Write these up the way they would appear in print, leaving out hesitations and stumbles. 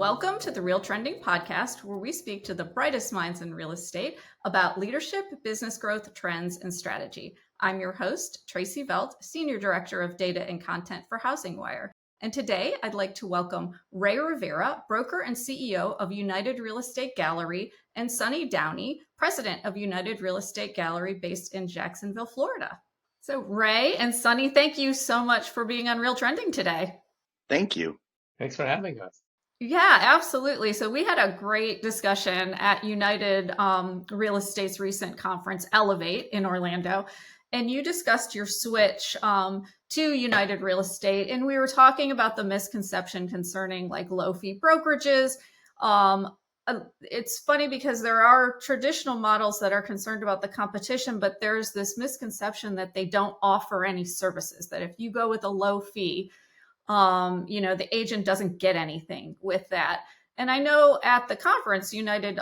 Welcome to the RealTrending podcast, where we speak to the brightest minds in real estate about leadership, business growth, trends, and strategy. I'm your host, Tracey Velt, Senior Director of Data and Content for HousingWire. And today I'd like to welcome Ray Rivera, broker and CEO of United Real Estate Gallery, and Sonny Downey, President of United Real Estate Gallery based in Jacksonville, Florida. So Ray and Sonny, thank you so much for being on RealTrending today. Thank you. Thanks for having us. Yeah, absolutely. So we had a great discussion at United Real Estate's recent conference, Elevate, in Orlando. And you discussed your switch to United Real Estate. And we were talking about the misconception concerning like low fee brokerages. It's funny because there are traditional models that are concerned about the competition, but there's this misconception that they don't offer any services, that if you go with a low fee, the agent doesn't get anything with that. And I know at the conference, United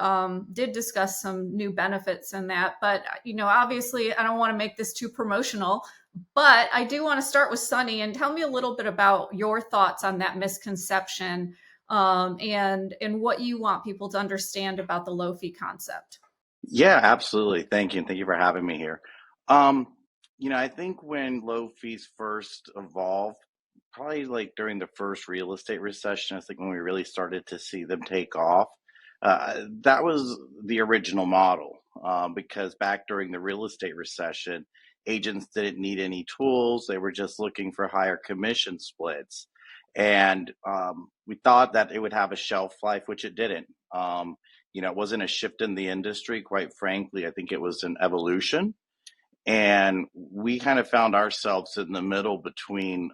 did discuss some new benefits in that, but, obviously I don't want to make this too promotional, but I do want to start with Sonny and tell me a little bit about your thoughts on that misconception and what you want people to understand about the low fee concept. Yeah, absolutely. Thank you. And thank you for having me here. I think when low fees first evolved, probably like during the first real estate recession, I think when we really started to see them take off, that was the original model. Because back during the real estate recession, agents didn't need any tools. They were just looking for higher commission splits. And we thought that it would have a shelf life, which it didn't. It wasn't a shift in the industry. Quite frankly, I think it was an evolution. And we kind of found ourselves in the middle between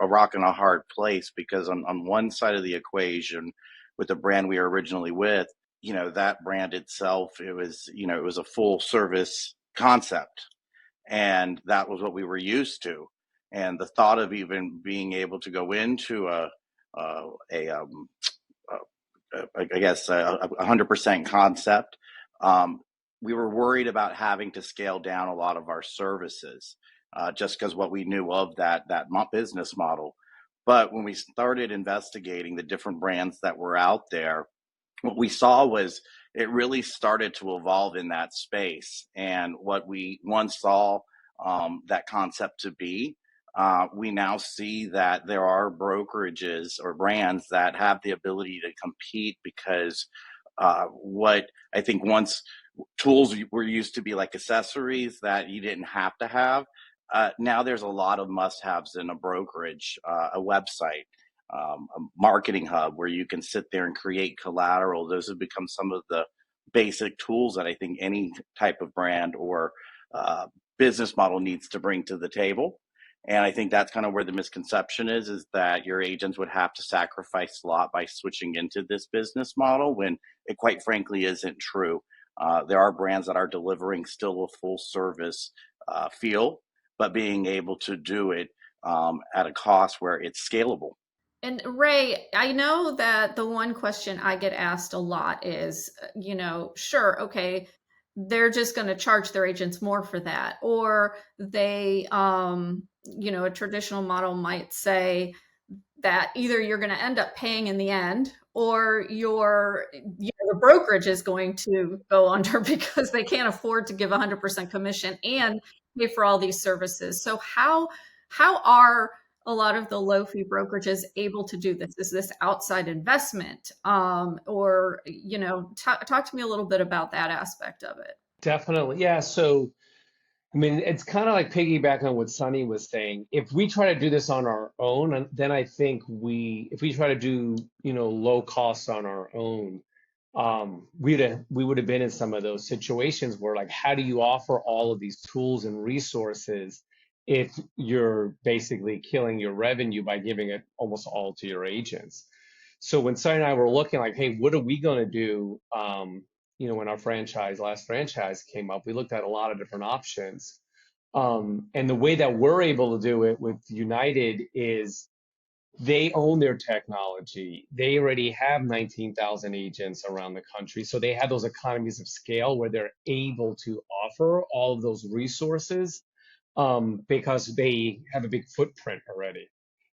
a rock and a hard place, because on one side of the equation, with the brand we were originally with, that brand itself, it was a full service concept. And that was what we were used to. And the thought of even being able to go into a 100% concept, we were worried about having to scale down a lot of our services, just because what we knew of that business model. But when we started investigating the different brands that were out there, what we saw was it really started to evolve in that space. And what we once saw that concept to be, we now see that there are brokerages or brands that have the ability to compete, because what I think once tools were used to be like accessories that you didn't have to have, now there's a lot of must-haves in a brokerage, a website, a marketing hub where you can sit there and create collateral. Those have become some of the basic tools that I think any type of brand or business model needs to bring to the table. And I think that's kind of where the misconception is that your agents would have to sacrifice a lot by switching into this business model, when it quite frankly isn't true. There are brands that are delivering still a full service feel, but being able to do it at a cost where it's scalable. And Ray, I know that the one question I get asked a lot is, sure, okay, they're just going to charge their agents more for that. Or they, a traditional model might say that either you're going to end up paying in the end, or the brokerage is going to go under because they can't afford to give 100% commission and pay for all these services. So how are a lot of the low fee brokerages able to do this? Is this outside investment? Or talk to me a little bit about that aspect of it. Definitely. Yeah. So, it's kind of like piggybacking on what Sonny was saying. If we try to do this on our own, then I think if we try to do, low costs on our own, we would have been in some of those situations where, like, how do you offer all of these tools and resources if you're basically killing your revenue by giving it almost all to your agents? So when Sonny and I were looking like, hey, what are we going to do? When our last franchise came up, we looked at a lot of different options. And the way that we're able to do it with United is they own their technology. They already have 19,000 agents around the country. So they have those economies of scale where they're able to offer all of those resources because they have a big footprint already.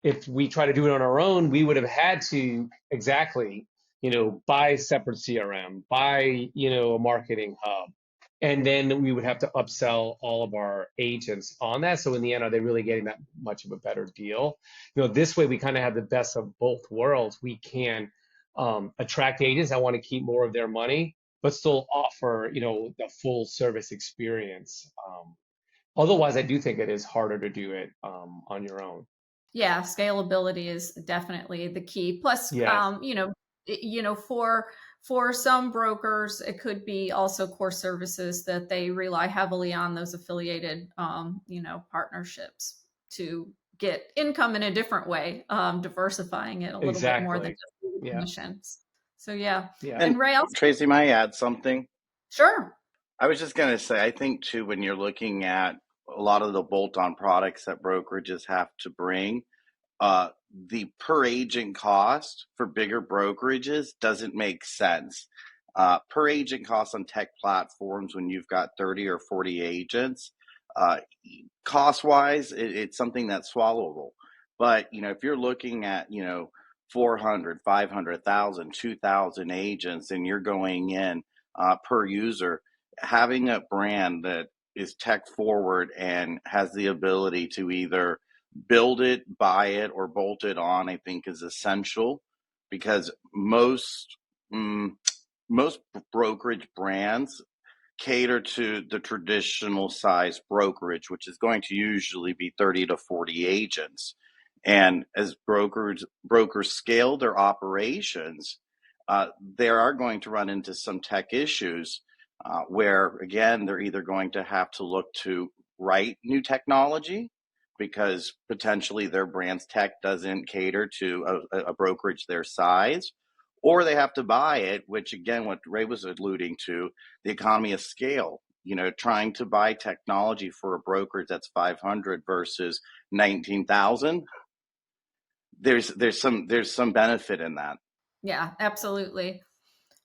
if we try to do it on our own, we would have had to exactly, buy separate CRM, buy, a marketing hub. And then we would have to upsell all of our agents on that. So in the end, are they really getting that much of a better deal? This way we kind of have the best of both worlds. We can attract agents that want to keep more of their money, but still offer, the full service experience. Otherwise, I do think it is harder to do it on your own. Yeah, scalability is definitely the key. Plus, Yes, for some brokers, it could be also core services that they rely heavily on those affiliated, partnerships to get income in a different way, diversifying it a little bit more than exactly. just the Yeah, commissions. So yeah, yeah, And and Ray, Tracy, may I add something? sure. I was just going to say, I think too, when you're looking at a lot of the bolt-on products that brokerages have to bring, uh, the per agent cost for bigger brokerages doesn't make sense. Per agent cost on tech platforms when you've got 30 or 40 agents, uh, cost wise, it's something that's swallowable. But, if you're looking at, 400, 500,000, 2,000 agents and you're going in per user, having a brand that is tech forward and has the ability to either build it, buy it, or bolt it on, I think is essential because mm, most brokerage brands cater to the traditional size brokerage, which is going to usually be 30 to 40 agents. And as brokers scale their operations, they are going to run into some tech issues where, again, they're either going to have to look to write new technology because potentially their brand's tech doesn't cater to a brokerage their size, or they have to buy it, which, again, what Ray was alluding to, the economy of scale. Trying to buy technology for a brokerage that's 500 versus 19,000, there's some benefit in that. Yeah, absolutely.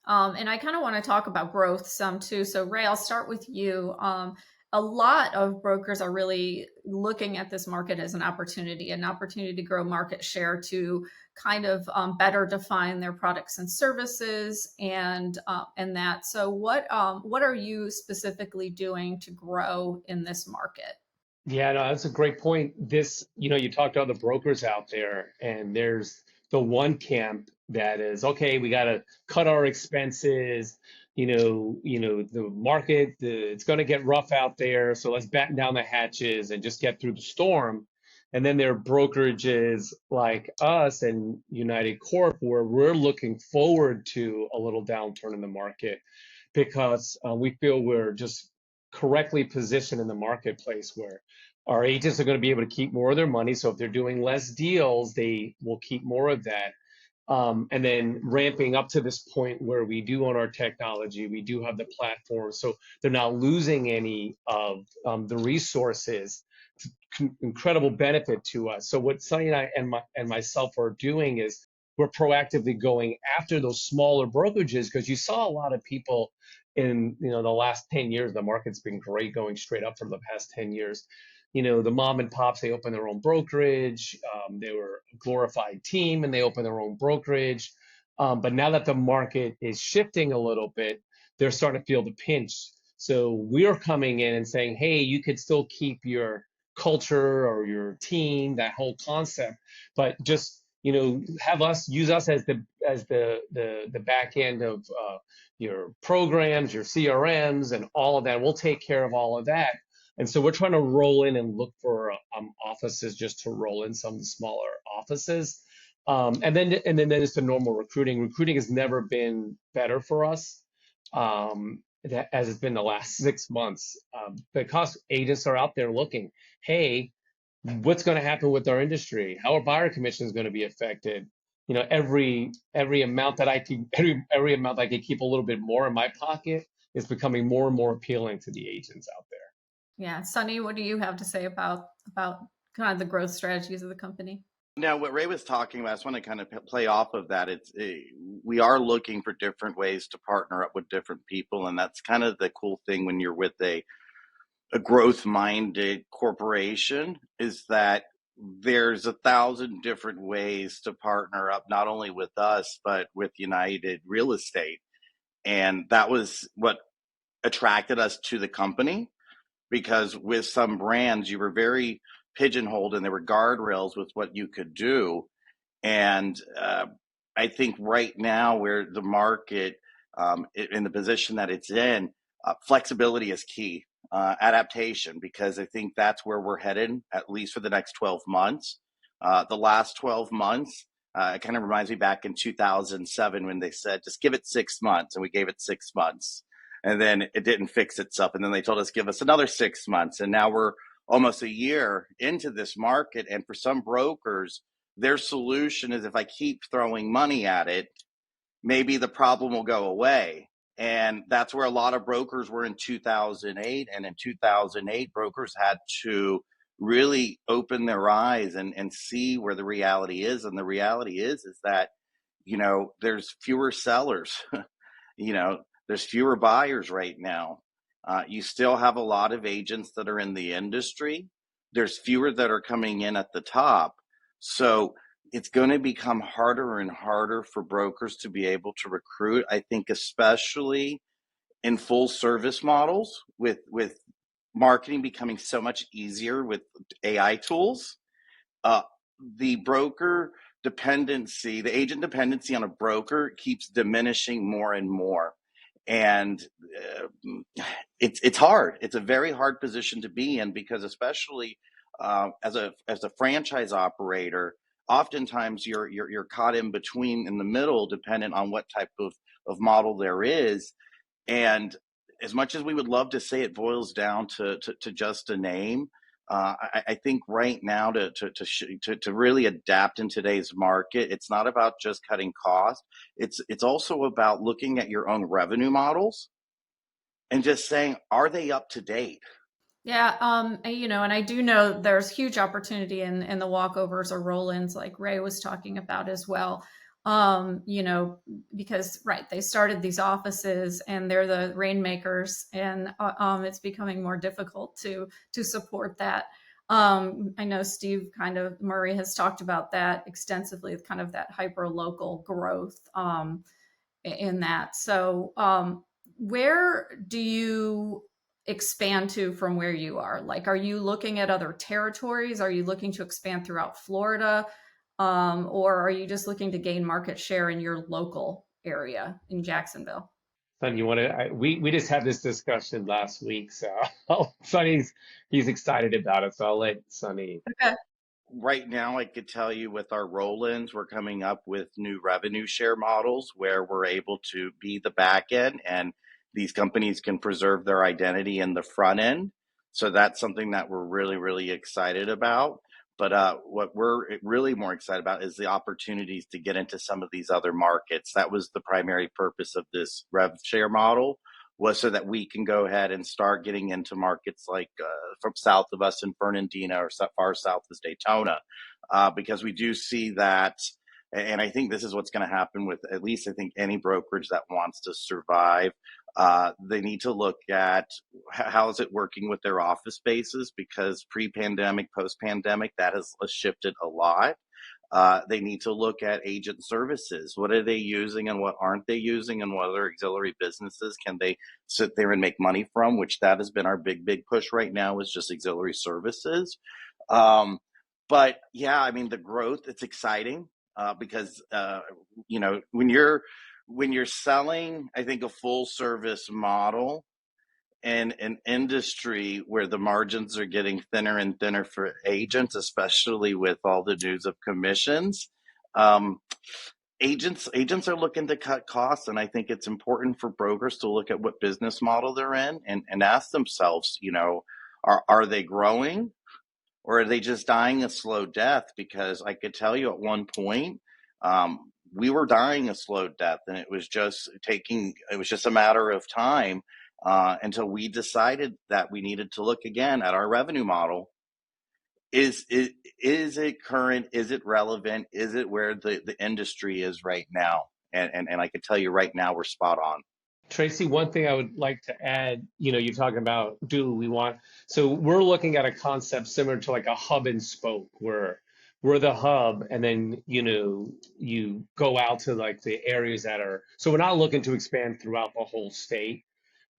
And I kind of want to talk about growth some too. So, Ray, I'll start with you. A lot of brokers are really looking at this market as an opportunity to grow market share to kind of better define their products and services and that. So, what are you specifically doing to grow in this market? yeah, no, that's a great point. You talked about the brokers out there, and there's the one camp that is, okay, we got to cut our expenses. The market, it's going to get rough out there, so let's batten down the hatches and just get through the storm. And then there are brokerages like us and United Corp, where we're looking forward to a little downturn in the market because we feel we're just correctly positioned in the marketplace where our agents are going to be able to keep more of their money. So if they're doing less deals, they will keep more of that. And then ramping up to this point where we do own our technology, we do have the platform, so they're not losing any of the resources. Incredible benefit to us. So what Sonny and I and myself are doing is we're proactively going after those smaller brokerages because you saw a lot of people in the last 10 years. The market's been great, going straight up for the past 10 years. The mom and pops, they open their own brokerage. They were a glorified team and they open their own brokerage. But now that the market is shifting a little bit, they're starting to feel the pinch. So we're coming in and saying, hey, you could still keep your culture or your team, that whole concept, but just have us use us as the back end of your programs, your CRMs, and all of that. We'll take care of all of that. And so we're trying to roll in and look for offices just to roll in some of the smaller offices. And then there's the normal recruiting. Recruiting has never been better for us as it's been the last 6 months because agents are out there looking, hey, what's going to happen with our industry? How are buyer commissions going to be affected? Every amount that every amount I could keep a little bit more in my pocket is becoming more and more appealing to the agents out there. Yeah, Sonny, what do you have to say about kind of the growth strategies of the company? Now, what Ray was talking about, I just want to kind of play off of that. We are looking for different ways to partner up with different people, and that's kind of the cool thing when you're with a growth-minded corporation is that there's 1,000 different ways to partner up, not only with us, but with United Real Estate. And that was what attracted us to the company, because with some brands, you were very pigeonholed and there were guardrails with what you could do. And I think right now, where the market, in the position that it's in, flexibility is key, adaptation, because I think that's where we're headed, at least for the next 12 months. The last 12 months, it kind of reminds me back in 2007 when they said, just give it 6 months. And we gave it 6 months. And then it didn't fix itself. And then they told us, give us another 6 months. And now we're almost a year into this market. And for some brokers, their solution is, if I keep throwing money at it, maybe the problem will go away. And that's where a lot of brokers were in 2008. And in 2008, brokers had to really open their eyes and see where the reality is. And the reality is that, there's fewer sellers, there's fewer buyers right now. You still have a lot of agents that are in the industry. There's fewer that are coming in at the top. So it's going to become harder and harder for brokers to be able to recruit. I think especially in full service models, with marketing becoming so much easier with AI tools. Uh, the broker dependency, the agent dependency on a broker keeps diminishing more and more. And it's hard. It's a very hard position to be in, because especially as a franchise operator, oftentimes you're caught in between, in the middle, dependent on what type of model there is. And as much as we would love to say it boils down to just a name, I think right now to really adapt in today's market, it's not about just cutting costs. It's also about looking at your own revenue models and just saying, are they up to date? Yeah, and I do know there's huge opportunity in the walkovers or roll-ins, like Ray was talking about as well. Because right, they started these offices and they're the rainmakers, and it's becoming more difficult to support that. I know Steve Murray has talked about that extensively, kind of that hyper local growth in that. So, where do you expand to from where you are? Like, are you looking at other territories? Are you looking to expand throughout Florida? Or are you just looking to gain market share in your local area in Jacksonville? Son, we just had this discussion last week, so he's excited about it, so I'll let Sonny. Okay. Right now, I could tell you, with our roll-ins, we're coming up with new revenue share models where we're able to be the back end, and these companies can preserve their identity in the front end. So that's something that we're really, really excited about. But what we're really more excited about is the opportunities to get into some of these other markets. That was the primary purpose of this rev share model, was so that we can go ahead and start getting into markets like from south of us in Fernandina, or far south as Daytona, because we do see that. And I think this is what's going to happen with, at least I think, any brokerage that wants to survive. They need to look at how is it working with their office spaces, because pre-pandemic, post-pandemic, that has shifted a lot. They need to look at agent services. What are they using and what aren't they using, and what other auxiliary businesses can they sit there and make money from, which that has been our big push right now, is just auxiliary services. But yeah, I mean, the growth, it's exciting because, when you're selling, I think, a full service model in an industry where the margins are getting thinner and thinner for agents, especially with all the news of commissions. Um, agents are looking to cut costs, and I think it's important for brokers to look at what business model they're in, and ask themselves, are they growing, or are they just dying a slow death? Because I could tell you, at one point, we were dying a slow death, and it was just a matter of time until we decided that we needed to look again at our revenue model. Is it current? Is it relevant? Is it where the industry is right now? And I can tell you right now, we're spot on. Tracy, one thing I would like to add, you're talking about, so we're looking at a concept similar to like a hub and spoke, where we're the hub, and then, you go out to like the areas so we're not looking to expand throughout the whole state,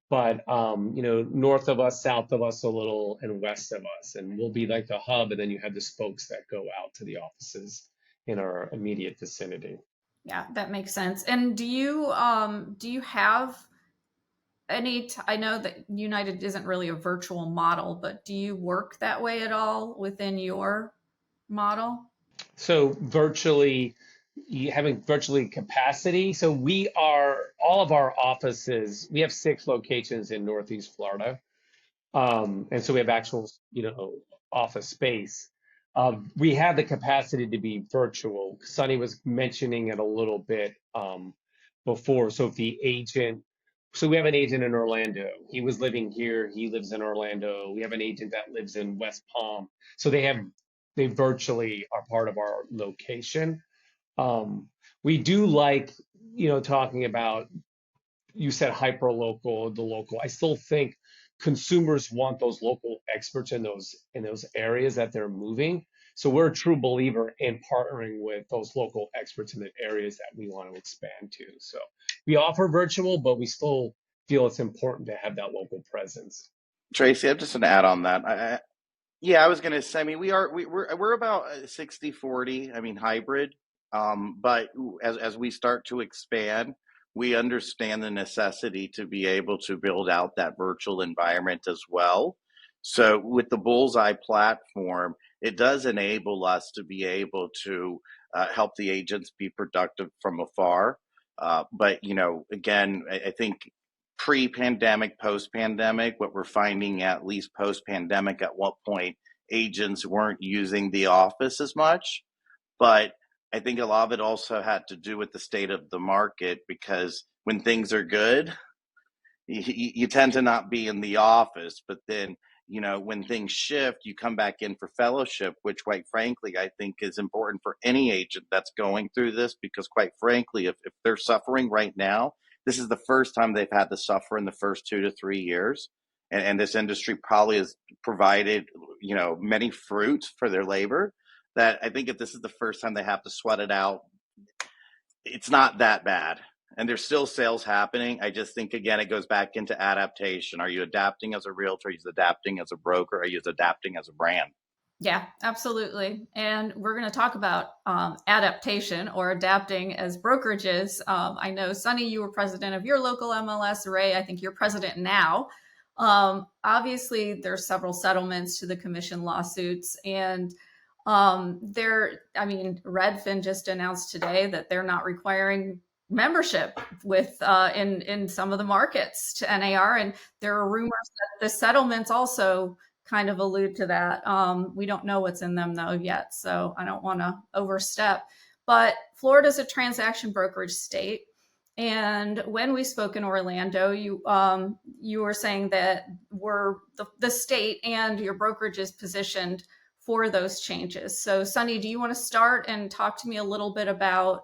but, north of us, south of us a little, and west of us, and we'll be like the hub, and then you have the spokes that go out to the offices in our immediate vicinity. Yeah, that makes sense. And do you have I know that United isn't really a virtual model, but do you work that way at all within your model? So having virtually capacity. So all of our offices, we have 6 locations in Northeast Florida. And so we have actual, office space. We have the capacity to be virtual. Sonny was mentioning it a little bit before. So we have an agent in Orlando. He was living here. He lives in Orlando. We have an agent that lives in West Palm. So they virtually are part of our location. We do like, talking about, you said hyper local, the local. I still think consumers want those local experts in those areas that they're moving. So we're a true believer in partnering with those local experts in the areas that we want to expand to. So we offer virtual, but we still feel it's important to have that local presence. Tracy, I'm just going to add on that. Yeah, I was going to say, I mean, we're about 60-40, I mean, hybrid. But as we start to expand, we understand the necessity to be able to build out that virtual environment as well. So with the Bullseye platform, it does enable us to be able to help the agents be productive from afar. But, again, I think pre-pandemic, post-pandemic, what we're finding, at least post-pandemic, at what point agents weren't using the office as much. But I think a lot of it also had to do with the state of the market, because when things are good, you tend to not be in the office. But then, when things shift, you come back in for fellowship, which quite frankly, I think is important for any agent that's going through this, because quite frankly, if they're suffering right now, this is the first time they've had to suffer in the first 2 to 3 years. And this industry probably has provided, many fruits for their labor, that I think if this is the first time they have to sweat it out, it's not that bad. And there's still sales happening. I just think, again, it goes back into adaptation. Are you adapting as a realtor? Are you adapting as a broker? Are you adapting as a brand? Yeah, absolutely. And we're going to talk about adaptation or adapting as brokerages. I know, Sonny, you were president of your local MLS. Ray, I think you're president now. Obviously, there's several settlements to the commission lawsuits, and Redfin just announced today that they're not requiring membership with in some of the markets to NAR, and there are rumors that the settlements also kind of allude to that. We don't know what's in them though yet, so I don't want to overstep. But Florida's a transaction brokerage state, and when we spoke in Orlando, you were saying that the state and your brokerage is positioned for those changes. So, Sonny, do you want to start and talk to me a little bit about,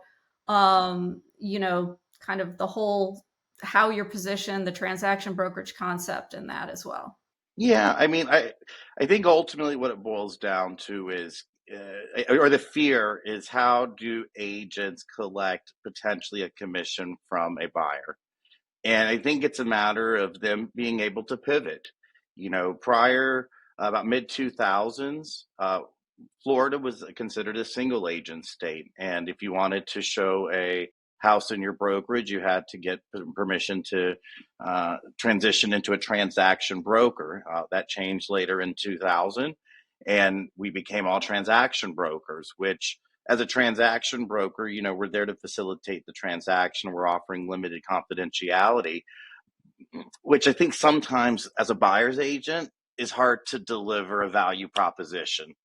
kind of the whole, how you're positioned, the transaction brokerage concept in that as well? Yeah, I mean, I think ultimately what it boils down to is, or the fear is, how do agents collect potentially a commission from a buyer? And I think it's a matter of them being able to pivot. Prior, about mid 2000s, Florida was considered a single agent state. And if you wanted to show a house in your brokerage, you had to get permission to transition into a transaction broker. That changed later in 2000. And we became all transaction brokers, which, as a transaction broker, we're there to facilitate the transaction. We're offering limited confidentiality, which I think sometimes as a buyer's agent is hard to deliver a value proposition,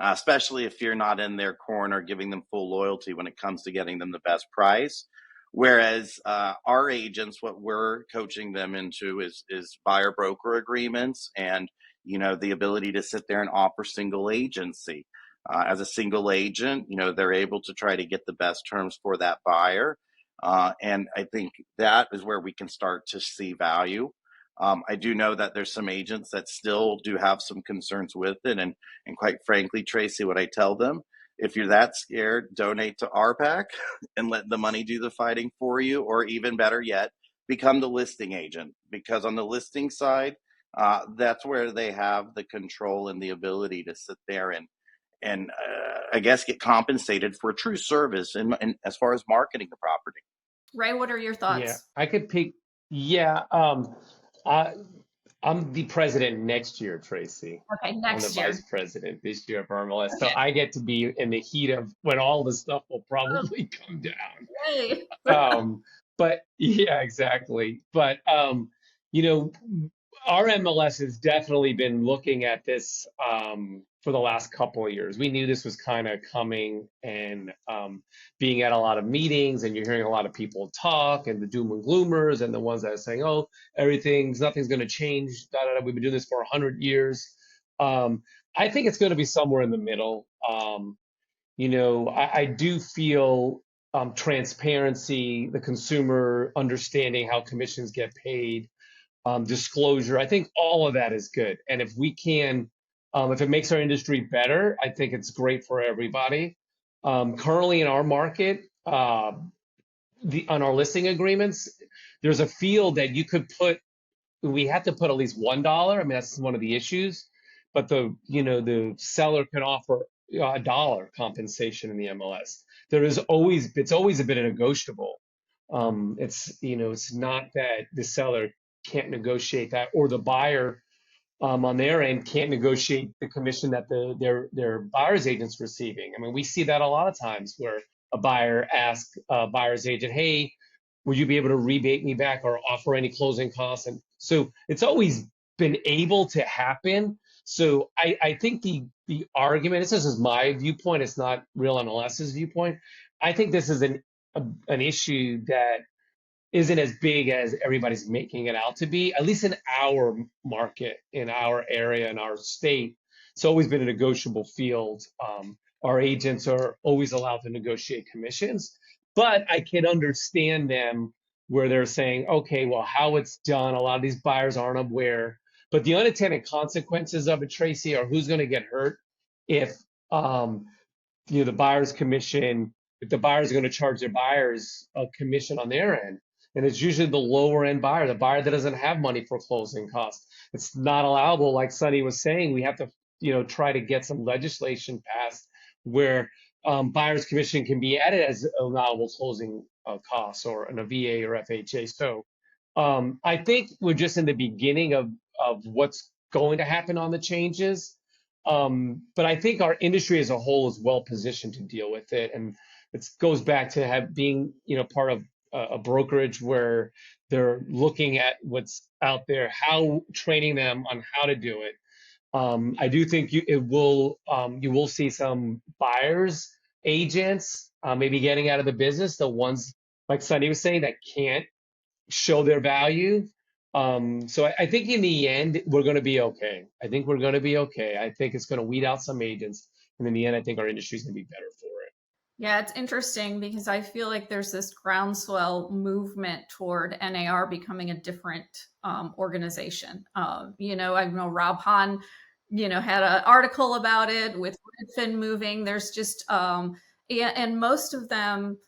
especially if you're not in their corner giving them full loyalty when it comes to getting them the best price. Whereas our agents, what we're coaching them into is buyer broker agreements, and the ability to sit there and offer single agency. As a single agent, they're able to try to get the best terms for that buyer. And I think that is where we can start to see value. I do know that there's some agents that still do have some concerns with it. And quite frankly, Tracey, what I tell them, if you're that scared, donate to RPAC and let the money do the fighting for you, or even better yet, become the listing agent. Because on the listing side, that's where they have the control and the ability to sit there and I guess get compensated for true service and as far as marketing the property. Ray, what are your Yeah, thoughts? I could pick. Yeah, I, I'm the president next year, Tracy. Okay, I'm the next vice year. president this year of MLS. So Okay. I get to be in the heat of when all the stuff will Oh, probably come down. yay. But yeah, exactly. But you know, our MLS has definitely been looking at this for the last couple of years. We knew this was kind of coming, and being at a lot of meetings, and you're hearing a lot of people talk, and the doom and gloomers, and the ones that are saying, "Oh, nothing's going to change." Da, da, da. We've been doing this for 100 years. I think it's going to be somewhere in the middle. I do feel transparency, the consumer understanding how commissions get paid, disclosure. I think all of that is good. And if it makes our industry better, I think it's great for everybody. Currently in our market, on our listing agreements, there's a field that we have to put at least $1. I mean, that's one of the issues. But the seller can offer a dollar compensation in the MLS. It's always a bit negotiable. It's not that the seller can't negotiate that, or the buyer on their end can't negotiate the commission that their buyer's agent's receiving. I mean, we see that a lot of times where a buyer asks a buyer's agent, "Hey, would you be able to rebate me back or offer any closing costs?" And so it's always been able to happen. So I think the argument, this is my viewpoint, it's not Real MLS's viewpoint. I think this is an issue that isn't as big as everybody's making it out to be, at least in our market, in our area, in our state. It's always been a negotiable field. Our agents are always allowed to negotiate commissions, but I can understand them where they're saying, okay, well, how it's done, a lot of these buyers aren't aware. But the unintended consequences of it, Tracy, are who's going to get hurt if the buyer's commission, if the buyer's going to charge their buyers a commission on their end. And it's usually the lower end buyer, the buyer that doesn't have money for closing costs. It's not allowable, like Sonny was saying. We have to, try to get some legislation passed where buyer's commission can be added as allowable closing costs, or in a VA or FHA. So I think we're just in the beginning of what's going to happen on the changes. But I think our industry as a whole is well positioned to deal with it, and it goes back to being, part of a brokerage where they're looking at what's out there, how training them on how to do it. I do think you will see some buyers agents maybe getting out of the business, the ones like Sonny was saying that can't show their value. So I think in the end, we're going to be okay. I think we're going to be okay. I think it's going to weed out some agents. And in the end, I think our industry is going to be better for it. Yeah, it's interesting because I feel like there's this groundswell movement toward NAR becoming a different organization. I know Rob Hahn, had an article about it with Redfin moving. There's just, and most of them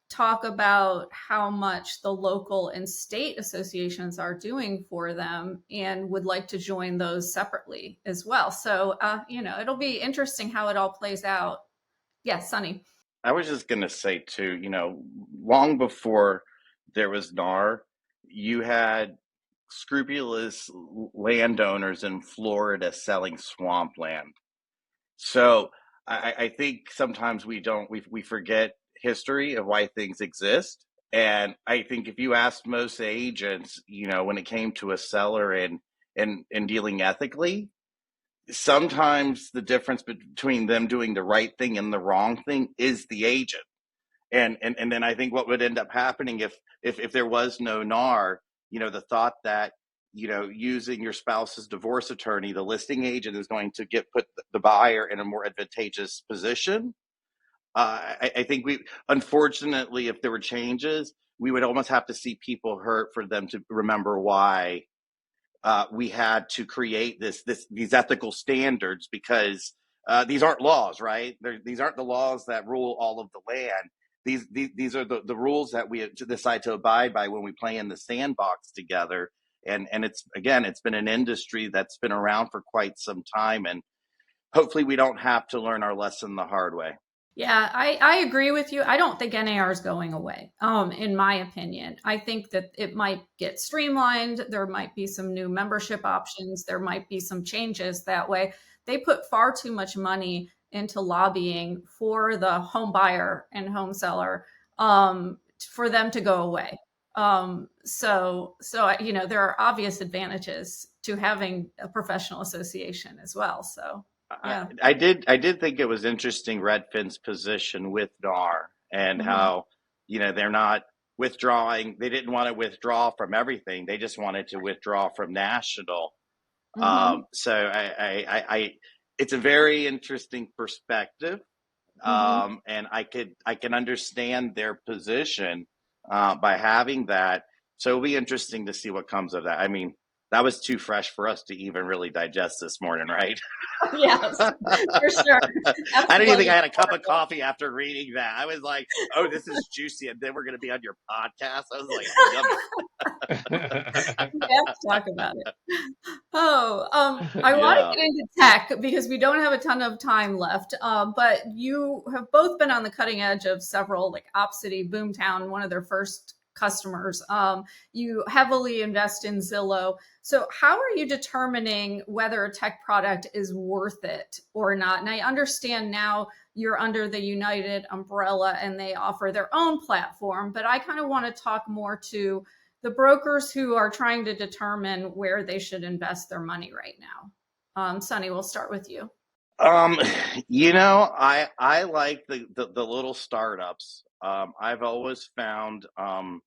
talk about how much the local and state associations are doing for them and would like to join those separately as well. So, it'll be interesting how it all plays out. Yeah, Sonny. I was just going to say, too, long before there was NAR, you had scrupulous landowners in Florida selling swampland. So I think sometimes we forget history of why things exist. And I think if you asked most agents, when it came to a seller and dealing ethically, sometimes the difference between them doing the right thing and the wrong thing is the agent. And then I think what would end up happening if there was no NAR, the thought that using your spouse's divorce attorney, the listing agent is going to put the buyer in a more advantageous position. I think unfortunately, if there were changes, we would almost have to see people hurt for them to remember why we had to create these ethical standards, because these aren't laws, right? These aren't the laws that rule all of the land. These are the rules that we decide to abide by when we play in the sandbox together. And it's been an industry that's been around for quite some time, and hopefully we don't have to learn our lesson the hard way. Yeah, I agree with you. I don't think NAR is going away, in my opinion. I think that it might get streamlined. There might be some new membership options. There might be some changes that way. They put far too much money into lobbying for the home buyer and home seller, for them to go away. There are obvious advantages to having a professional association as well. So, yeah. I did think it was interesting Redfin's position with NAR, and Hmm. how, they're not withdrawing. They didn't want to withdraw from everything. They just wanted to withdraw from national. Hmm. It's a very interesting perspective. Hmm. And I can understand their position by having that. So it'll be interesting to see what comes of that. I mean, that was too fresh for us to even really digest this morning, right? Yes, for sure. I didn't even think I Absolutely. had a cup of coffee after reading that. I was like, oh, this is juicy. And then we're going to be on your podcast. I was like, yummy. We have to talk about it. Oh, I want to Yeah. get into tech because we don't have a ton of time left. But you have both been on the cutting edge of several, like Opcity, Boomtown, one of their first customers. You heavily invest in Zillow. So, how are you determining whether a tech product is worth it or not? And I understand now you're under the United umbrella and they offer their own platform, but I kind of want to talk more to the brokers who are trying to determine where they should invest their money right now. Sonny, we'll start with you. Um, I like the little startups. I've always found, I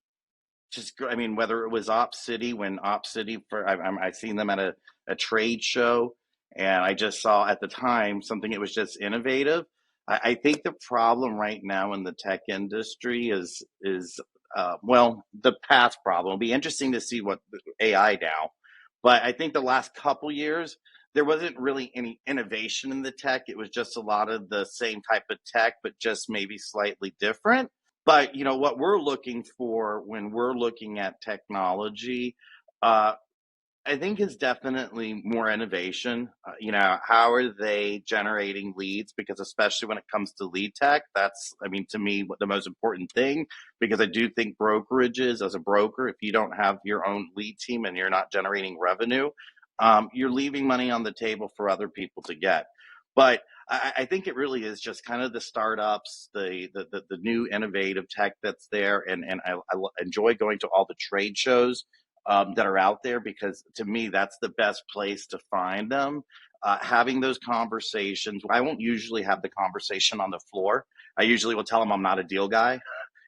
mean, whether it was Op City, when Op City, I seen them at a trade show, and I just saw at the time something, it was just innovative. I think the problem right now in the tech industry is the past problem. It'll be interesting to see what AI now, but I think the last couple years there wasn't really any innovation in the tech. It was just a lot of the same type of tech, but just maybe slightly different. But what we're looking for when we're looking at technology, uh, I think is definitely more innovation. How are they generating leads? Because especially when it comes to lead tech, that's, I mean, to me, what the most important thing. Because I do think brokerages, as a broker, if you don't have your own lead team and you're not generating revenue, you're leaving money on the table for other people to get. But I think it really is just kind of the startups, the new innovative tech that's there, and I enjoy going to all the trade shows that are out there, because to me that's the best place to find them. Having those conversations, I won't usually have the conversation on the floor. I usually will tell them I'm not a deal guy.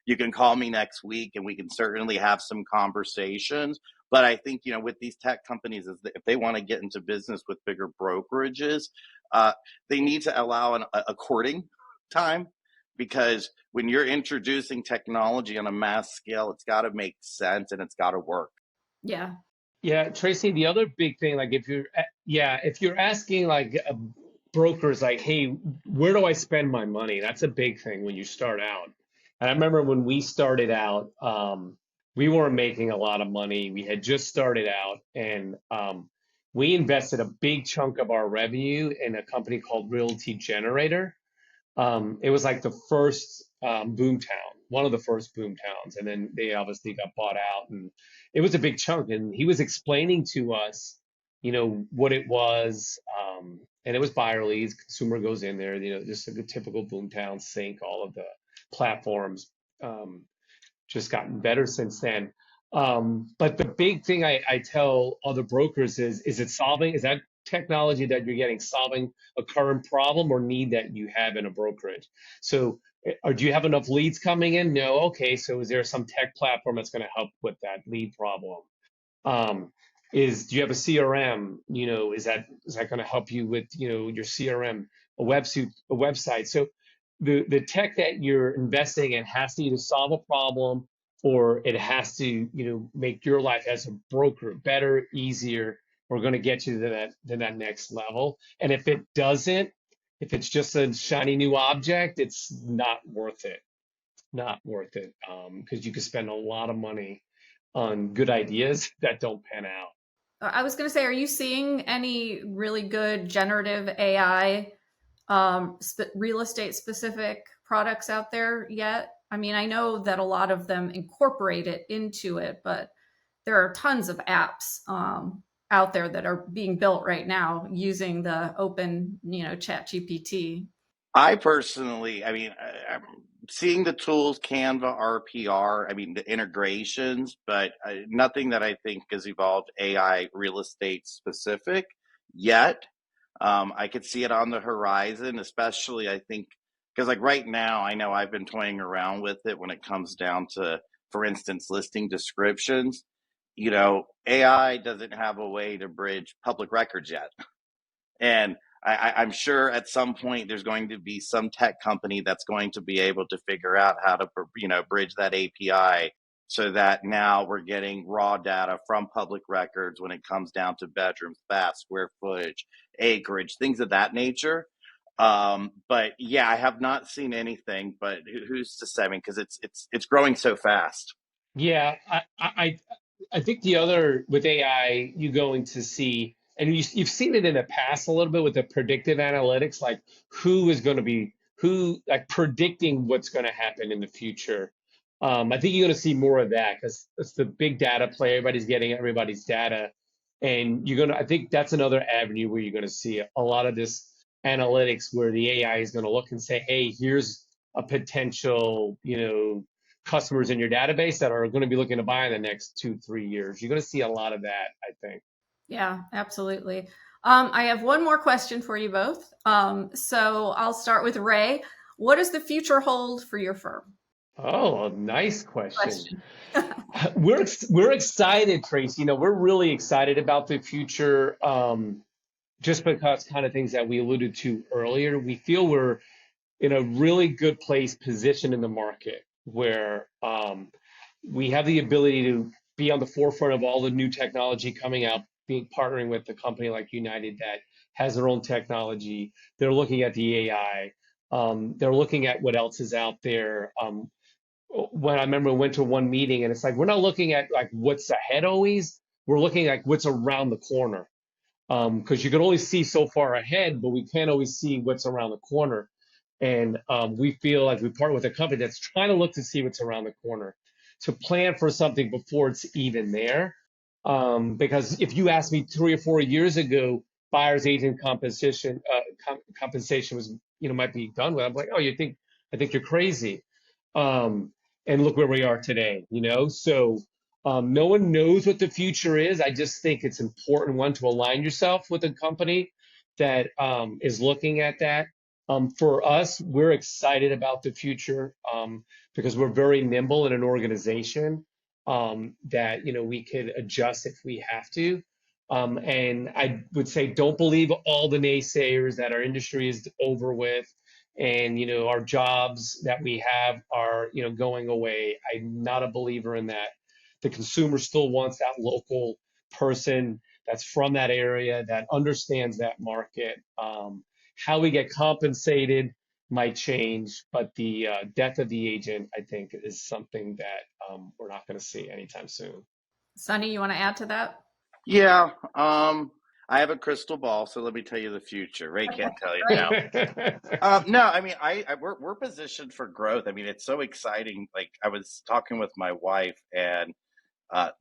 You can call me next week and we can certainly have some conversations. But I think, with these tech companies, is that if they want to get into business with bigger brokerages, uh, they need to allow a courting time, because when you're introducing technology on a mass scale, it's got to make sense and it's got to work. Yeah. Yeah, Tracy, the other big thing, like if you're asking like brokers, like, hey, where do I spend my money? That's a big thing when you start out. And I remember when we started out, we weren't making a lot of money. We had just started out, and we invested a big chunk of our revenue in a company called Realty Generator. It was like the first boom town, one of the first boom towns, and then they obviously got bought out, and it was a big chunk. And he was explaining to us, what it was, and it was buyer leads. Consumer goes in there, just a typical boom town sync. All of the platforms um, just gotten better since then. But the big thing I tell other brokers is that technology that you're getting solving a current problem or need that you have in a brokerage? So, or do you have enough leads coming in? No. Okay. So is there some tech platform that's going to help with that lead problem? Do you have a CRM? Is that going to help you with, your CRM, a website? So the tech that you're investing in has to either solve a problem or it has to, make your life as a broker better, easier. We're going to get you to that next level. And if it doesn't, if it's just a shiny new object, it's not worth it. Not worth it. Because you could spend a lot of money on good ideas that don't pan out. I was going to say, are you seeing any really good generative AI real estate specific products out there yet? I mean, I know that a lot of them incorporate it into it, but there are tons of apps out there that are being built right now using the open, chat GPT. I personally, I'm seeing the tools, Canva, RPR, I mean, the integrations, but nothing that I think has evolved AI real estate specific yet. I could see it on the horizon, especially I think, because like right now, I know I've been toying around with it when it comes down to, for instance, listing descriptions. AI doesn't have a way to bridge public records yet. And I'm sure at some point there's going to be some tech company that's going to be able to figure out how to, bridge that API so that now we're getting raw data from public records when it comes down to bedrooms, baths, square footage, acreage, things of that nature. But yeah, I have not seen anything. But who's to say? I mean, because it's growing so fast. Yeah, I think the other with AI, you're going to see, and you've seen it in the past a little bit with the predictive analytics, like like predicting what's going to happen in the future. I think you're going to see more of that because it's the big data play. Everybody's getting everybody's data, and I think that's another avenue where you're going to see a lot of this analytics where the AI is going to look and say, hey, here's a potential, customers in your database that are going to be looking to buy in the next 2-3 years. You're going to see a lot of that, I think. Yeah, absolutely. I have one more question for you both. So I'll start with Ray. What does the future hold for your firm? Oh, a nice question. Question. We're excited, Tracy. We're really excited about the future. Just because kind of things that we alluded to earlier, we feel we're in a really good place position in the market where we have the ability to be on the forefront of all the new technology coming out, being partnering with a company like United that has their own technology. They're looking at the AI. They're looking at what else is out there. When I remember I went to one meeting and it's like, we're not looking at like what's ahead always. We're looking at what's around the corner. Because you can only see so far ahead, but we can't always see what's around the corner. And we feel like we partner with a company that's trying to look to see what's around the corner, to plan for something before it's even there. Because if you asked me 3 or 4 years ago, buyer's agent compensation was, might be done with, I'm like, oh, I think you're crazy. And look where we are today, So no one knows what the future is. I just think it's important, one, to align yourself with a company that is looking at that. For us, we're excited about the future because we're very nimble in an organization that we could adjust if we have to. And I would say, don't believe all the naysayers that our industry is over with, and our jobs that we have are going away. I'm not a believer in that. The consumer still wants that local person that's from that area that understands that market. How we get compensated might change, but the death of the agent, I think, is something that we're not going to see anytime soon. Sonny, you want to add to that? Yeah. I have a crystal ball, so let me tell you the future. Ray can't tell you Right. now. No, I mean, we're positioned for growth. I mean, it's so exciting. Like I was talking with my wife, and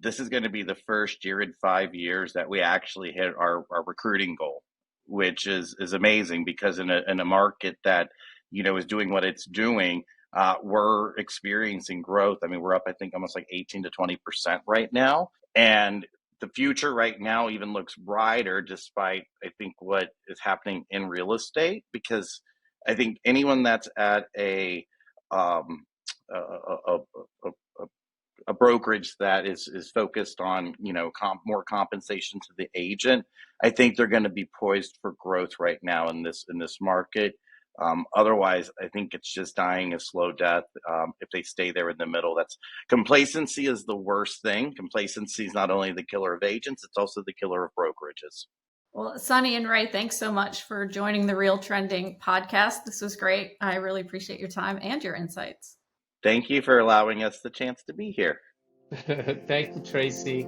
this is going to be the first year in 5 years that we actually hit our recruiting goal, which is amazing because in a market that is doing what it's doing, we're experiencing growth. I mean, we're up, I think, almost like 18 to 20% right now, and the future right now even looks brighter despite I think what is happening in real estate, because I think anyone that's at um, a, a, a, a brokerage that is focused on more compensation to the agent, I think they're going to be poised for growth right now in this market. Otherwise, I think it's just dying a slow death if they stay there in the middle. That's complacency is the worst thing. Complacency is not only the killer of agents, it's also the killer of brokerages. Well, Sonny and Ray, thanks so much for joining the Real Trending podcast. This was great. I really appreciate your time and your insights. Thank you for allowing us the chance to be here. Thank you, Tracey.